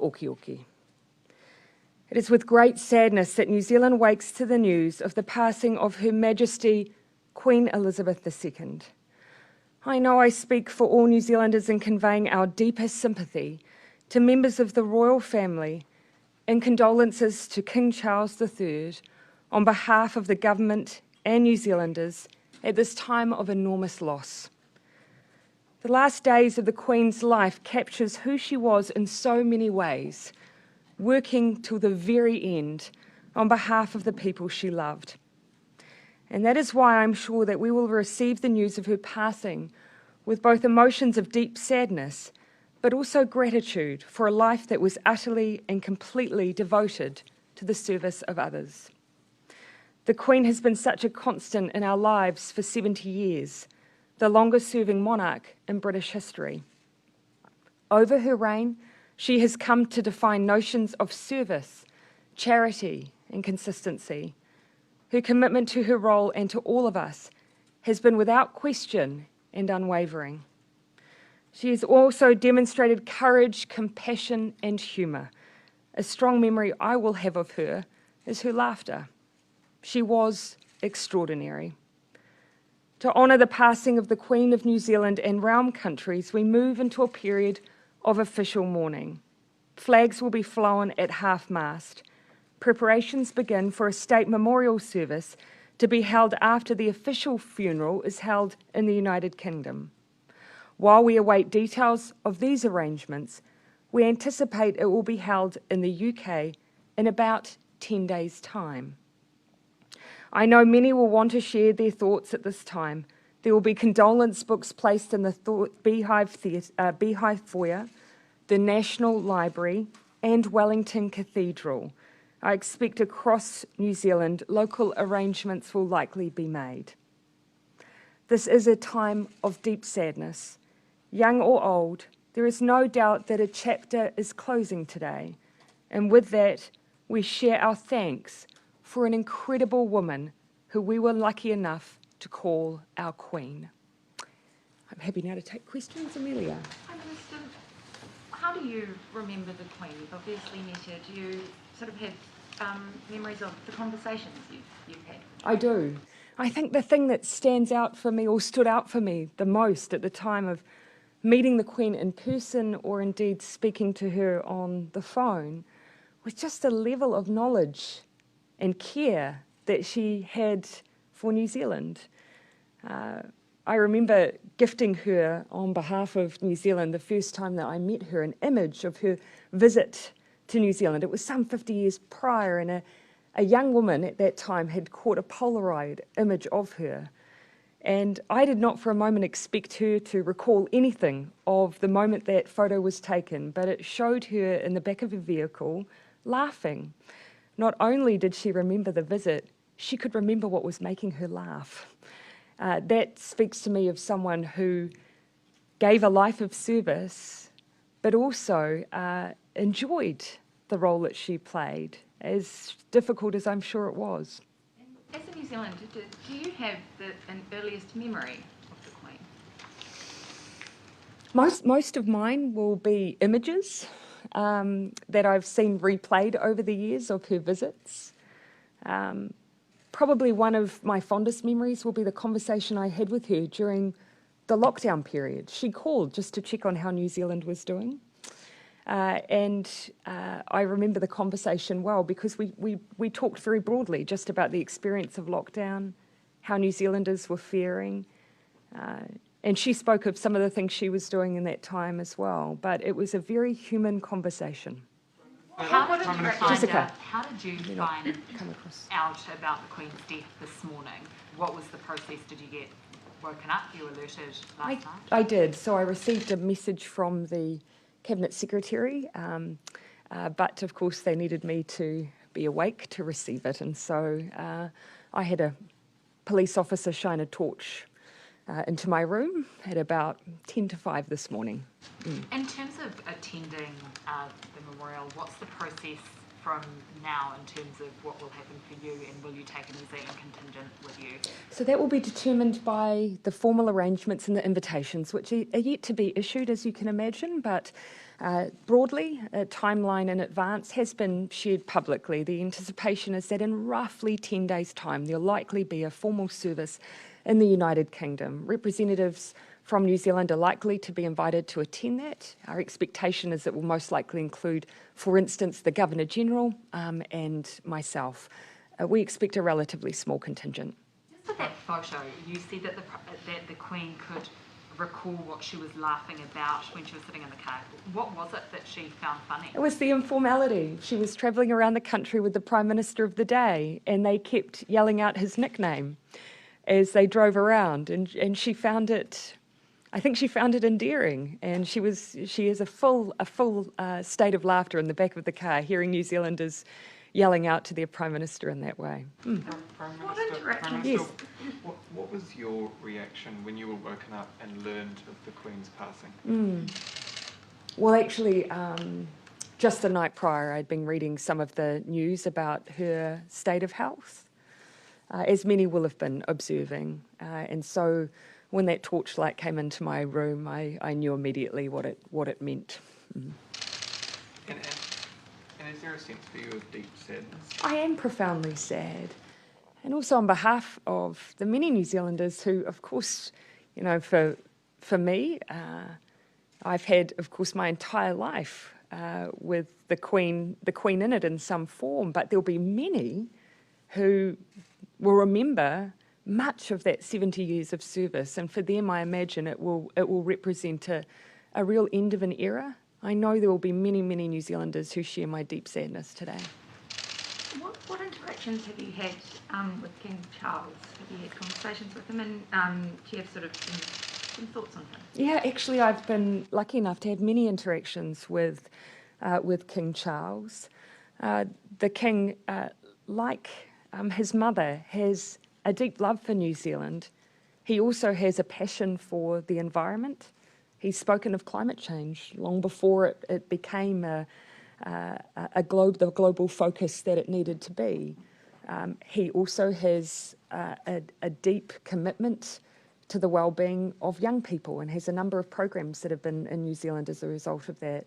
Oki oki. It is with great sadness that New Zealand wakes to the news of the passing of Her Majesty Queen Elizabeth II. I know I speak for all New Zealanders in conveying our deepest sympathy to members of the royal family and condolences to King Charles III on behalf of the government and New Zealanders at this time of enormous loss. The last days of the Queen's life captures who she was in so many ways, working till the very end on behalf of the people she loved. And that is why I'm sure that we will receive the news of her passing with both emotions of deep sadness, but also gratitude for a life that was utterly and completely devoted to the service of others. The Queen has been such a constant in our lives for 70 years, the longest-serving monarch in British history. Over her reign, she has come to define notions of service, charity, and consistency. Her commitment to her role and to all of us has been without question and unwavering. She has also demonstrated courage, compassion, and humour. A strong memory I will have of her is her laughter. She was extraordinary. To honour the passing of the Queen of New Zealand and realm countries, we move into a period of official mourning. Flags will be flown at half-mast. Preparations begin for a state memorial service to be held after the official funeral is held in the United Kingdom. While we await details of these arrangements, we anticipate it will be held in the UK in about 10 days' time. I know many will want to share their thoughts at this time. There will be condolence books placed in the Beehive Foyer, the National Library, and Wellington Cathedral. I expect across New Zealand, local arrangements will likely be made. This is a time of deep sadness. Young or old, there is no doubt that a chapter is closing today. And with that, we share our thanks for an incredible woman who we were lucky enough to call our Queen. I'm happy now to take questions, Amelia. Hi, Minister. How do you remember the Queen? You've obviously met her. Do you sort of have memories of the conversations you've had? I do. I think the thing that stands out for me, or stood out for me the most at the time of meeting the Queen in person, or indeed speaking to her on the phone, was just the level of knowledge and care that she had for New Zealand. I remember gifting her on behalf of New Zealand the first time that I met her, an image of her visit to New Zealand. It was some 50 years prior, and a young woman at that time had caught a Polaroid image of her. And I did not for a moment expect her to recall anything of the moment that photo was taken, but it showed her in the back of a vehicle laughing. Not only did she remember the visit, she could remember what was making her laugh. That speaks to me of someone who gave a life of service, but also enjoyed the role that she played, as difficult as I'm sure it was. As a New Zealander, do you have an earliest memory of the Queen? Most of mine will be images that I've seen replayed over the years of her visits. Probably one of my fondest memories will be the conversation I had with her during the lockdown period. She called just to check on how New Zealand was doing. And I remember the conversation well because we talked very broadly just about the experience of lockdown, how New Zealanders were faring. And she spoke of some of the things she was doing in that time as well. But it was a very human conversation. How did you find out about the Queen's death this morning? What was the process? Did you get woken up? You alerted last night? I did. So I received a message from the Cabinet Secretary, but of course they needed me to be awake to receive it. And so I had a police officer shine a torch into my room at about 10 to 5 this morning. In terms of attending the memorial, what's the process from now in terms of what will happen for you, and will you take a New Zealand contingent with you? So that will be determined by the formal arrangements and the invitations, which are yet to be issued, as you can imagine, but broadly, a timeline in advance has been shared publicly. The anticipation is that in roughly 10 days' time, there'll likely be a formal service in the United Kingdom. Representatives from New Zealand are likely to be invited to attend that. Our expectation is it will most likely include, for instance, the Governor-General and myself. We expect a relatively small contingent. Just with that photo, you said that the Queen could recall what she was laughing about when she was sitting in the car. What was it that she found funny? It was the informality. She was travelling around the country with the Prime Minister of the day, and they kept yelling out his nickname as they drove around, and she found it, I think she found it endearing, and she is a full state of laughter in the back of the car, hearing New Zealanders yelling out to their Prime Minister in that way. Prime Minister, Yes. what was your reaction when you were woken up and learned of the Queen's passing? Well, actually, just the night prior, I'd been reading some of the news about her state of health, as many will have been observing. And so when that torchlight came into my room, I knew immediately what it meant. And is there a sense for you of deep sadness? I am profoundly sad. And also on behalf of the many New Zealanders who, of course, you know, for me, I've had, of course, my entire life with the Queen in it in some form, but there'll be many who will remember much of that 70 years of service, and for them, I imagine it will represent a real end of an era. I know there will be many, many New Zealanders who share my deep sadness today. What interactions have you had with King Charles? Have you had conversations with him, and do you have sort of some thoughts on him? Yeah, actually, I've been lucky enough to have many interactions with King Charles. The King, like his mother, has a deep love for New Zealand. He also has a passion for the environment. He's spoken of climate change long before it became the global focus that it needed to be. He also has a deep commitment to the well-being of young people and has a number of programs that have been in New Zealand as a result of that.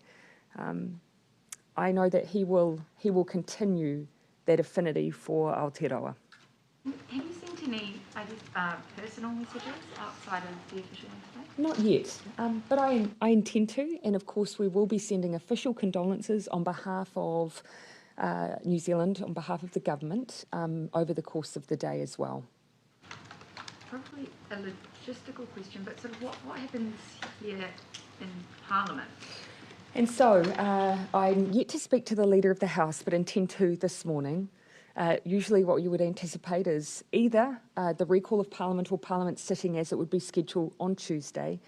I know that he will continue that affinity for Aotearoa. Have you sent any, personal messages outside of the official information? Not yet, but I intend to, and of course we will be sending official condolences on behalf of New Zealand, on behalf of the government, over the course of the day as well. Probably a logistical question, but sort of what happens here in Parliament? And so I'm yet to speak to the Leader of the House, but intend to this morning. Usually what you would anticipate is either the recall of Parliament or Parliament sitting as it would be scheduled on Tuesday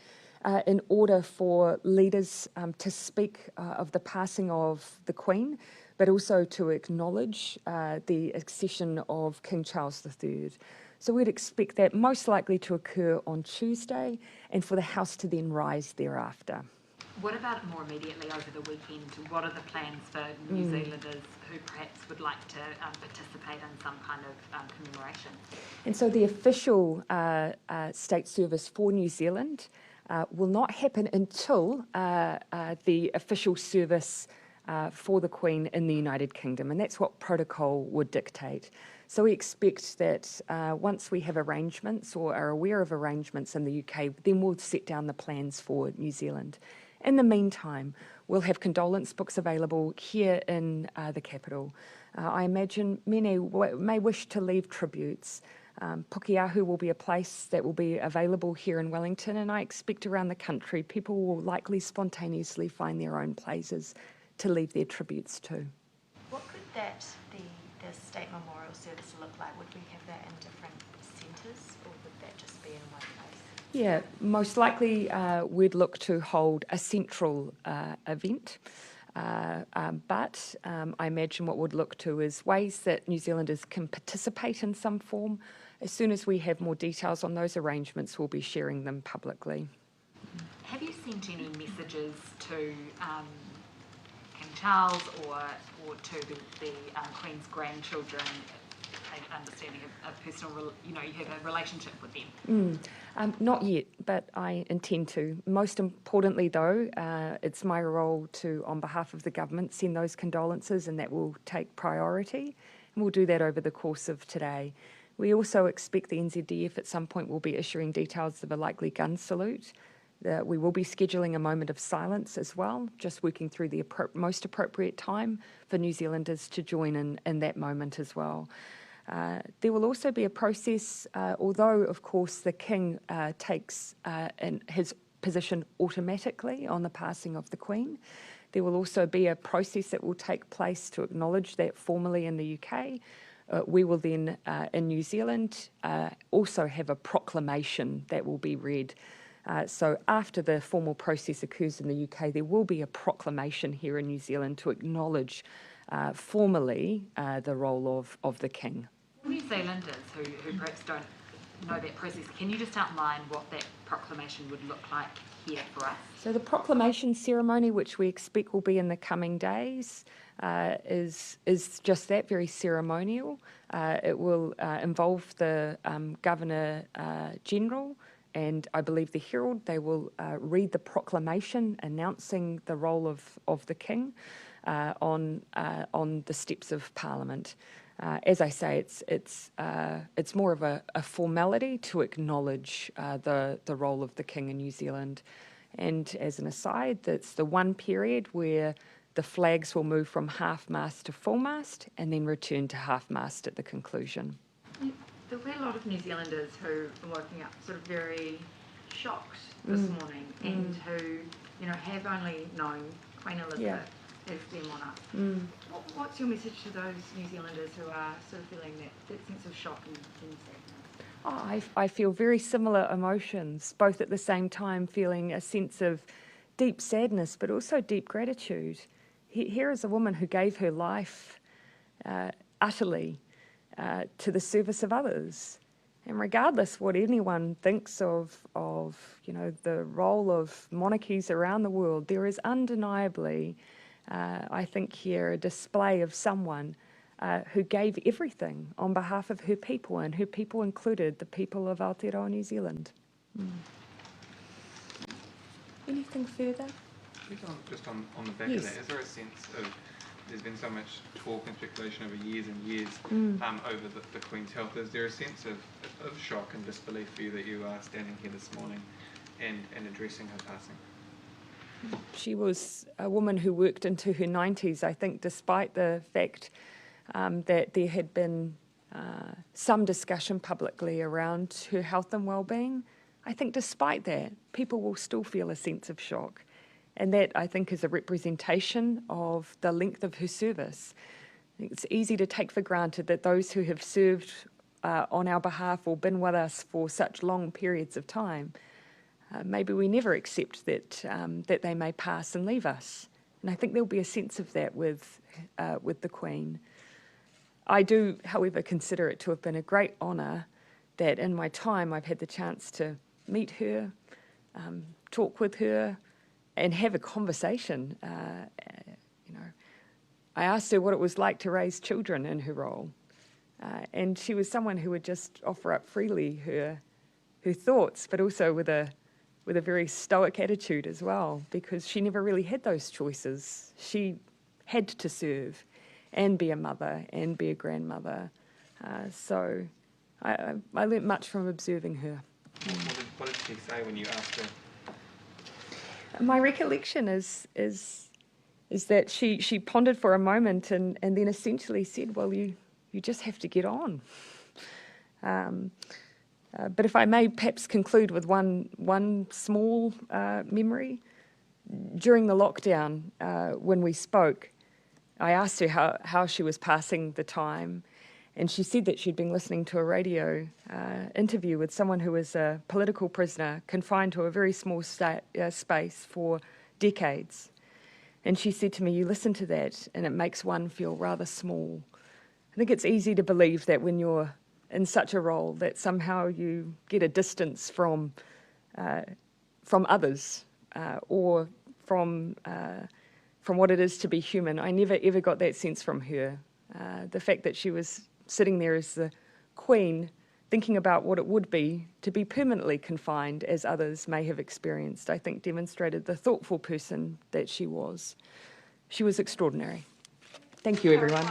in order for leaders to speak of the passing of the Queen, but also to acknowledge the accession of King Charles III. So we'd expect that most likely to occur on Tuesday and for the House to then rise thereafter. What about more immediately over the weekend? What are the plans for New Zealanders who perhaps would like to participate in some kind of commemoration? And so the official state service for New Zealand will not happen until the official service for the Queen in the United Kingdom, and that's what protocol would dictate. So we expect that once we have arrangements or are aware of arrangements in the UK, then we'll set down the plans for New Zealand. In the meantime, we'll have condolence books available here in the capital. I imagine many may wish to leave tributes. Pukeahu will be a place that will be available here in Wellington, and I expect around the country people will likely spontaneously find their own places to leave their tributes to. What could the state memorial service look like? Would we have that in different centres, or would that just be in one place? Yeah, most likely we'd look to hold a central event, but I imagine what we'd look to is ways that New Zealanders can participate in some form. As soon as we have more details on those arrangements, we'll be sharing them publicly. Have you sent any messages to King Charles or to the Queen's grandchildren, understanding a personal, you have a relationship with them? Not yet, but I intend to. Most importantly, though, it's my role to, on behalf of the government, send those condolences, and that will take priority. And we'll do that over the course of today. We also expect the NZDF at some point will be issuing details of a likely gun salute. We will be scheduling a moment of silence as well, just working through the most appropriate time for New Zealanders to join in that moment as well. There will also be a process, although of course the King takes his position automatically on the passing of the Queen. There will also be a process that will take place to acknowledge that formally in the UK. We will then, in New Zealand, also have a proclamation that will be read. So after the formal process occurs in the UK, there will be a proclamation here in New Zealand to acknowledge formally the role of the King. New Zealanders who perhaps don't know that process, can you just outline what that proclamation would look like here for us? So the proclamation ceremony, which we expect will be in the coming days, is just that, very ceremonial. It will involve the Governor-General and I believe the Herald. They will read the proclamation announcing the role of the King on the steps of Parliament. As I say, it's more of a formality to acknowledge the role of the King in New Zealand. And as an aside, that's the one period where the flags will move from half-mast to full-mast and then return to half-mast at the conclusion. There were a lot of New Zealanders who are waking up sort of very shocked this morning and who, have only known Queen Elizabeth as their monarch. What's your message to those New Zealanders who are sort of feeling that sense of shock and sadness? I feel very similar emotions, both at the same time feeling a sense of deep sadness, but also deep gratitude. Here is a woman who gave her life utterly to the service of others. And regardless what anyone thinks of the role of monarchies around the world, there is undeniably, I think here, a display of someone who gave everything on behalf of her people, and her people included the people of Aotearoa, New Zealand. Anything further? Just on the back of that, is there a sense of, there's been so much talk and speculation over years and years over the Queen's health, is there a sense of shock and disbelief for you that you are standing here this morning and addressing her passing? She was a woman who worked into her 90s, I think, despite the fact that there had been some discussion publicly around her health and well-being. I think despite that, people will still feel a sense of shock. And that, I think, is a representation of the length of her service. I think it's easy to take for granted that those who have served on our behalf or been with us for such long periods of time, maybe we never accept that they may pass and leave us. And I think there'll be a sense of that with the Queen. I do, however, consider it to have been a great honour that in my time I've had the chance to meet her, talk with her, and have a conversation. I asked her what it was like to raise children in her role. And she was someone who would just offer up freely her thoughts, but also with a very stoic attitude as well, because she never really had those choices. She had to serve and be a mother and be a grandmother. So I learnt much from observing her. What did she say when you asked her? My recollection is that she pondered for a moment and then essentially said, well, you just have to get on. But if I may perhaps conclude with one small memory. During the lockdown, when we spoke, I asked her how she was passing the time, and she said that she'd been listening to a radio interview with someone who was a political prisoner confined to a very small space for decades. And she said to me, you listen to that and it makes one feel rather small. I think it's easy to believe that when you're in such a role that somehow you get a distance from others or from from what it is to be human. I never ever got that sense from her. The fact that she was sitting there as the Queen, thinking about what it would be to be permanently confined, as others may have experienced, I think demonstrated the thoughtful person that she was. She was extraordinary. Thank you, everyone.